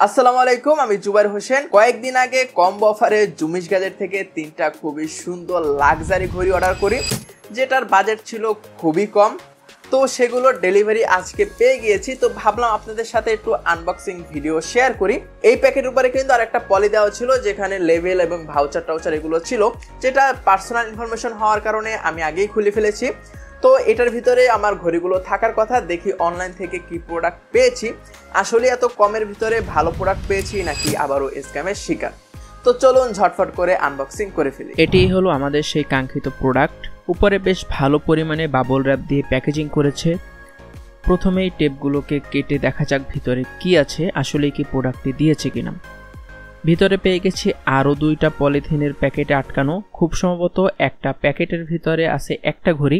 আসসালামু আলাইকুম, আমি জুবাইর হোসেন। কয়েকদিন আগে কম্বো অফারে জুমিশ গ্যাজেট থেকে 3টা খুবই সুন্দর লাক্সারি ঘড়ি অর্ডার করি, যেটার বাজেট ছিল খুবই কম। তো সেগুলোর ডেলিভারি আজকে পেয়ে গিয়েছি। তো ভাবলাম আপনাদের সাথে একটু আনবক্সিং ভিডিও শেয়ার করি। এই প্যাকেটের উপরে কিন্তু আর একটা পলি দেওয়া ছিল, যেখানে লেভেল এবং ভাউচার টাউচার এগুলো ছিল, যেটা পার্সোনাল ইনফরমেশন হওয়ার কারণে আমি আগেই খুলে ফেলেছি। তো এটার ভিতরে আমার ঘড়িগুলো থাকার কথা। দেখি অনলাইন থেকে কি প্রোডাক্ট পেয়েছি, আসলে এত কমের ভিতরে ভালো প্রোডাক্ট পেয়েছি নাকি আবারও স্ক্যামের শিকার। তো চলুন ঝটফট করে আনবক্সিং করে ফেলি। এটাই হলো আমাদের সেই কাঙ্ক্ষিত প্রোডাক্ট। উপরে বেশ ভালো পরিমাণে বাবল র্যাপ দিয়ে প্যাকেজিং করেছে। প্রথমেই টেপগুলোকে কেটে দেখা যাক ভিতরে কি আছে, আসলে কি প্রোডাক্টটি দিয়েছে কিনা। ভিতরে পেয়ে গেছি আরও 2টা পলিথিনের প্যাকেটে আটকানো। খুব সম্ভবত একটা প্যাকেটের ভিতরে আছে একটা ঘড়ি,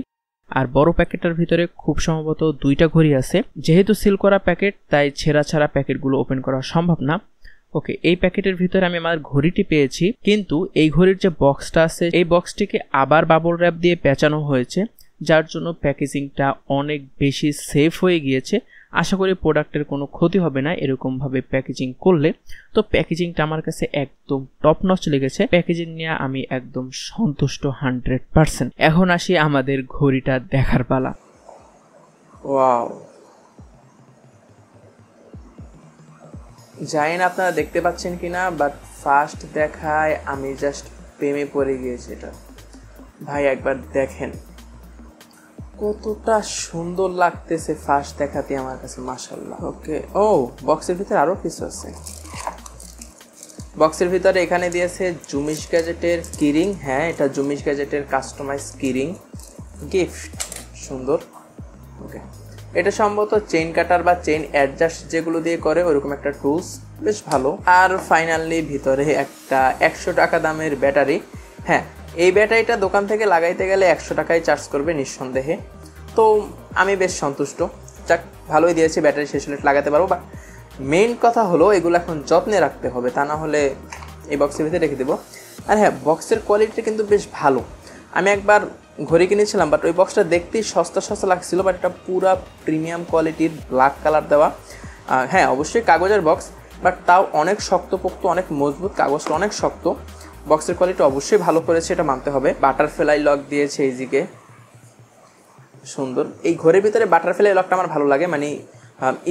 আর বড় প্যাকেটের ভিতরে খুব সম্ভবত 2টা ঘড়ি আছে। যেহেতু সিল করা প্যাকেট, তাই ছেঁড়া ছাড়া প্যাকেটগুলো ওপেন করা সম্ভব না। ওকে, এই প্যাকেটের ভিতরে আমি আমার ঘড়িটি পেয়েছি, কিন্তু এই ঘড়ির যে বক্সটা আছে, এই বক্সটিকে আবার বাবল র্যাপ দিয়ে পেঁচানো হয়েছে, যার জন্য প্যাকেজিংটা অনেক বেশি সেফ হয়ে গিয়েছে। আশা করি প্রোডাক্টের কোনো ক্ষতি হবে না এরকমভাবে প্যাকেজিং করলে। তো প্যাকেজিংটা আমার কাছে একদম টপ নচ লেগেছে। প্যাকেজিং নিয়ে আমি একদম সন্তুষ্ট 100%। এখন আসি আমাদের ঘড়িটা দেখার পালা। ওয়াও, জানি না আপনারা দেখতে পাচ্ছেন কিনা, বাট ফার্স্ট দেখায় আমি জাস্ট প্রেমে পড়ে গিয়েছি। এটা ভাই একবার দেখেন কতটা সুন্দর লাগতেছে ফার্স্ট দেখাতে আমার কাছে, মাশাআল্লাহ। ওকে, ও বক্সের ভিতরে আরো কিছু আছে। বক্সের ভিতরে এখানে দিয়েছে জুমিশ গ্যাজেটের কিরিং। হ্যাঁ, এটা জুমিশ গ্যাজেটের কাস্টমাইজ কিরিং গিফট, সুন্দর। ওকে, এটা সম্ভবত চেইন কাটার বা চেইন অ্যাডজাস্ট যেগুলো দিয়ে করে ওরকম একটা টুলস, বেশ ভালো। আর ফাইনালি ভিতরে একটা 100 টাকা দামের ব্যাটারি। হ্যাঁ, এই ব্যাটারিটা দোকান থেকে লাগাইতে গেলে 100 টাকায় চার্জ করবে নিঃসন্দেহে। তো আমি বেশ সন্তুষ্ট, যাক ভালোই দিয়েছে। ব্যাটারি শেষ হলে লাগাতে পারবো, বাট মেইন কথা হলো এগুলো এখন যত্নে রাখতে হবে, তা না হলে এই বক্সের ভিতরে রেখে দেবো। আর হ্যাঁ, বক্সের কোয়ালিটি কিন্তু বেশ ভালো। আমি একবার ঘড়ি কিনেছিলাম, বাট ওই বক্সটা দেখতেই সস্তা সস্তা লাগছিল, বাট এটা পুরা প্রিমিয়াম কোয়ালিটির ব্ল্যাক কালার দেওয়া। হ্যাঁ, অবশ্যই কাগজের বক্স, বাট তাও অনেক শক্তপোক্ত, অনেক মজবুত, কাগজটা অনেক শক্ত। বক্সের কোয়ালিটি অবশ্যই ভালো করেছে, এটা মানতে হবে। বাটারফ্লাই লক দিয়েছে এইদিকে, সুন্দর। এই ঘড়ির ভিতরে বাটারফ্লাই লকটা আমার ভালো লাগে, মানে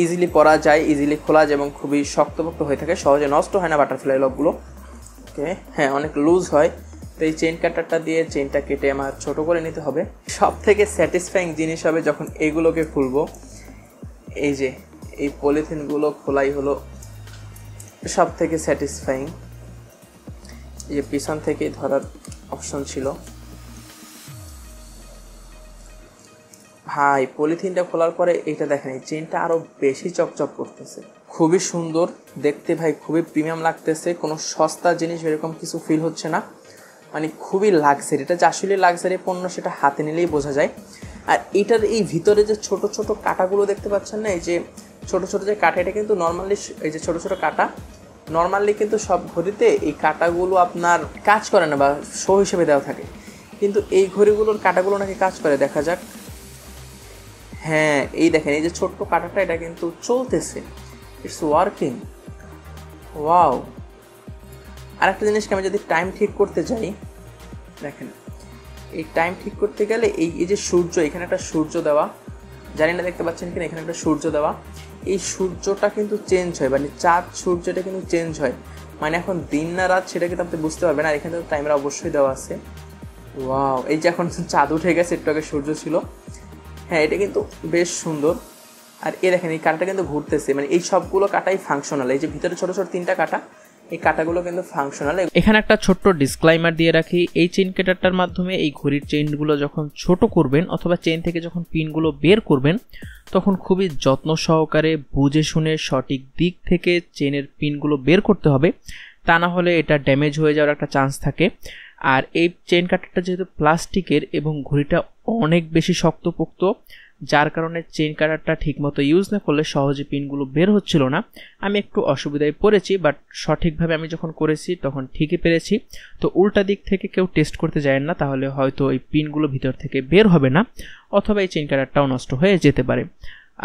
ইজিলি পরা যায়, ইজিলি খোলা যায় এবং খুবই শক্তপোক্ত হয়ে থাকে, সহজে নষ্ট হয় না বাটারফ্লাই লকগুলো। ওকে, হ্যাঁ, অনেক লুজ হয়। তো এই চেইন কাটারটা দিয়ে চেইনটা কেটে আমার ছোট করে নিতে হবে। সব থেকে স্যাটিসফাইং জিনিস হবে যখন এইগুলোকে খুলবো। এই যে এই পলিথিনগুলো খোলাই হলো সব থেকে স্যাটিসফাইং। এই যে পিছন থেকে ধরার অপশন ছিল। ভাই পলিথিনটা খোলার পরে এইটা দেখেন, এই চেইনটা আরো বেশি চকচক করতেছে, খুবই সুন্দর দেখতে ভাই, খুবই প্রিমিয়াম লাগতেছে। কোনো সস্তা জিনিস এরকম কিছু ফিল হচ্ছে না, মানে খুবই লাক্সারি। এটা যে আসলে লাক্সারি পণ্য সেটা হাতে নিলেই বোঝা যায়। আর এটার এই ভিতরে যে ছোট ছোট কাঁটাগুলো দেখতে পাচ্ছেন না, এই যে ছোট ছোট যে কাঁটা, এটা কিন্তু নর্মালি, এই যে ছোট ছোট কাঁটা নর্মালি কিন্তু সব ঘড়িতে এই কাঁটাগুলো আপনার কাজ করে না বা শো হিসেবে দেওয়া থাকে, কিন্তু এই ঘড়িগুলোর কাঁটাগুলো নাকি কাজ করে। দেখা যাক। হ্যাঁ, এই দেখেন, এই যে ছোট্ট কাঁটাটা, এটা কিন্তু চলতেছে, ইটস ওয়ার্কিং। ওয়াও। আর একটা জিনিসকে আমি যদি টাইম ঠিক করতে যাই, দেখেন এই টাইম ঠিক করতে গেলে এই যে সূর্য, এখানে একটা সূর্য দেওয়া, জানি না দেখতে পাচ্ছেন কিনা, এখানে একটা সূর্য দেওয়া। এই সূর্যটা কিন্তু চেঞ্জ হয়, মানে চাঁদ সূর্যটা কিন্তু চেঞ্জ হয়, মানে এখন দিন না রাত সেটা কিন্তু আপনি বুঝতে পারবেন। আর এখানে তো টাইমার অবশ্যই দেওয়া আছে। ওয়াও, এই যে এখন চাঁদ উঠে গেছে, একটু আগে সূর্য ছিল। হ্যাঁ, এটা কিন্তু বেশ সুন্দর। আর এ দেখেন, এই কাঁটাটা কিন্তু ঘুরতেছে, মানে এই সবগুলো কাটাই ফাংশনাল। এই যে ভিতরে ছোট ছোট 3টা কাঁটা, এই কাঁটাগুলো কিন্তু ফাংশনাল। এখানে একটা ছোট্ট ডিসক্লাইমার দিয়ে রাখি, এই চেইন কাটারটার মাধ্যমে এই ঘড়ির চেইনগুলো যখন ছোট করবেন অথবা চেইন থেকে যখন পিনগুলো বের করবেন, তখন খুবই যত্ন সহকারে বুঝে শুনে সঠিক দিক থেকে চেইনের পিনগুলো বের করতে হবে, তা না হলে এটা ড্যামেজ হয়ে যাওয়ার একটা চান্স থাকে। আর এই চেইন কাটারটা যেহেতু প্লাস্টিকের এবং ঘড়িটা অনেক বেশি শক্তপোক্ত, যার কারণে চেইন কাটারটা ঠিকমতো ইউজ না করলে সহজে পিনগুলো বের হচ্ছিল না। আমি একটু অসুবিধায় পড়েছি, বাট সঠিকভাবে আমি যখন করেছি তখন ঠিকই পেরেছি। তো উল্টা দিক থেকে কেউ টেস্ট করতে যায় না, তাহলে হয়তো এই পিনগুলো ভিতর থেকে বের হবে না, অথবা এই চেইন কাটারটাও নষ্ট হয়ে যেতে পারে।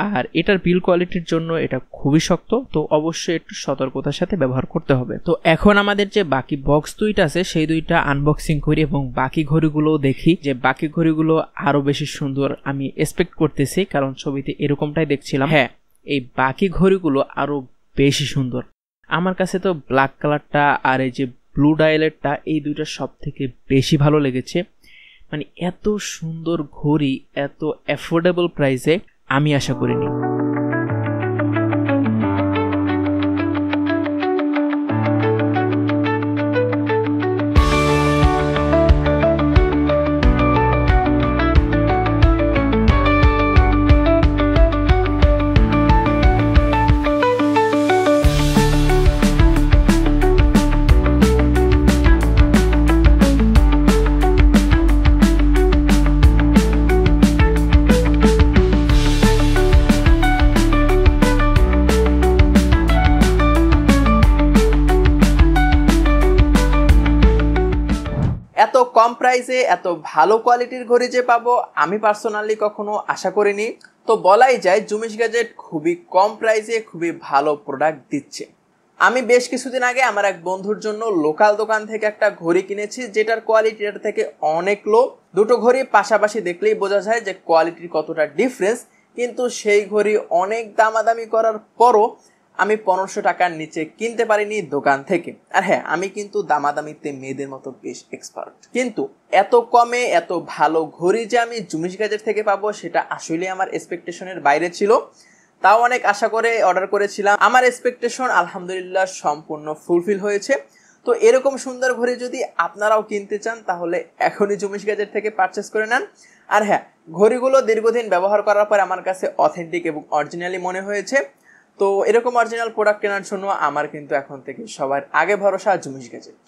আর এটার বিল কোয়ালিটির জন্য এটা খুবই শক্ত, তো অবশ্যই একটু সতর্কতার সাথে ব্যবহার করতে হবে। তো এখন আমাদের যে বাকি বক্স দুইটা আছে সেই দুইটা আনবক্সিং করি এবং বাকি ঘড়িগুলোও দেখি, যে বাকি ঘড়িগুলো আরো বেশি সুন্দর আমি এক্সপেক্ট করতেছি, কারণ ছবিতে এরকমটাই দেখছিলাম। হ্যাঁ, এই বাকি ঘড়িগুলো আরো বেশি সুন্দর। আমার কাছে তো ব্ল্যাক কালারটা আর এই যে ব্লু ডায়ালেরটা, এই দুইটা সব থেকে বেশি ভালো লেগেছে। মানে এত সুন্দর ঘড়ি এত অ্যাফোর্ডেবল প্রাইসে আমি আশা করিনি। এত কম প্রাইসে এত ভালো কোয়ালিটির ঘড়ি যে পাবো আমি পার্সোনালি কখনো আশা করিনি। তো বলাই যায় জুমিশ গ্যাজেট খুবই কম প্রাইসে খুবই ভালো প্রোডাক্ট দিচ্ছে। আমি বেশ কিছুদিন আগে আমার এক বন্ধুর জন্য লোকাল দোকান থেকে একটা ঘড়ি কিনেছি, যেটার কোয়ালিটি এর থেকে অনেক লো। দুটো ঘড়ি পাশাপাশি দেখলেই বোঝা যায় যে কোয়ালিটির কতটা ডিফারেন্স, কিন্তু সেই ঘড়ি অনেক দামাদামি করার পরও আমি 1500 টাকার নিচে কিনতে পারিনি দোকান থেকে। আর হ্যাঁ, আমি কিন্তু দামাদামিতে মেয়েদের মতো বেশ এক্সপার্ট, কিন্তু এত কমে এত ভালো ঘড়ি যে আমি জুমিশ গ্যাজেট থেকে পাবো সেটা আসলে আমার এক্সপেকটেশনের বাইরে ছিল। তাও অনেক আশা করে অর্ডার করেছিলাম, আমার এক্সপেকটেশন আলহামদুলিল্লাহ সম্পূর্ণ ফুলফিল হয়েছে। তো এরকম সুন্দর ঘড়ি যদি আপনারাও কিনতে চান তাহলে এখনই জুমিশ গ্যাজেট থেকে পারচেস করে নেন। আর হ্যাঁ, ঘড়িগুলো দীর্ঘদিন ব্যবহার করার পর আমার কাছে অথেন্টিক এবং অরিজিনালি মনে হয়েছে। তো এরকম অরিজিনাল প্রোডাক্ট কেনার জন্য আমার কিন্তু এখন থেকে সবার আগে ভরসা জুমিশ গ্যাজেট।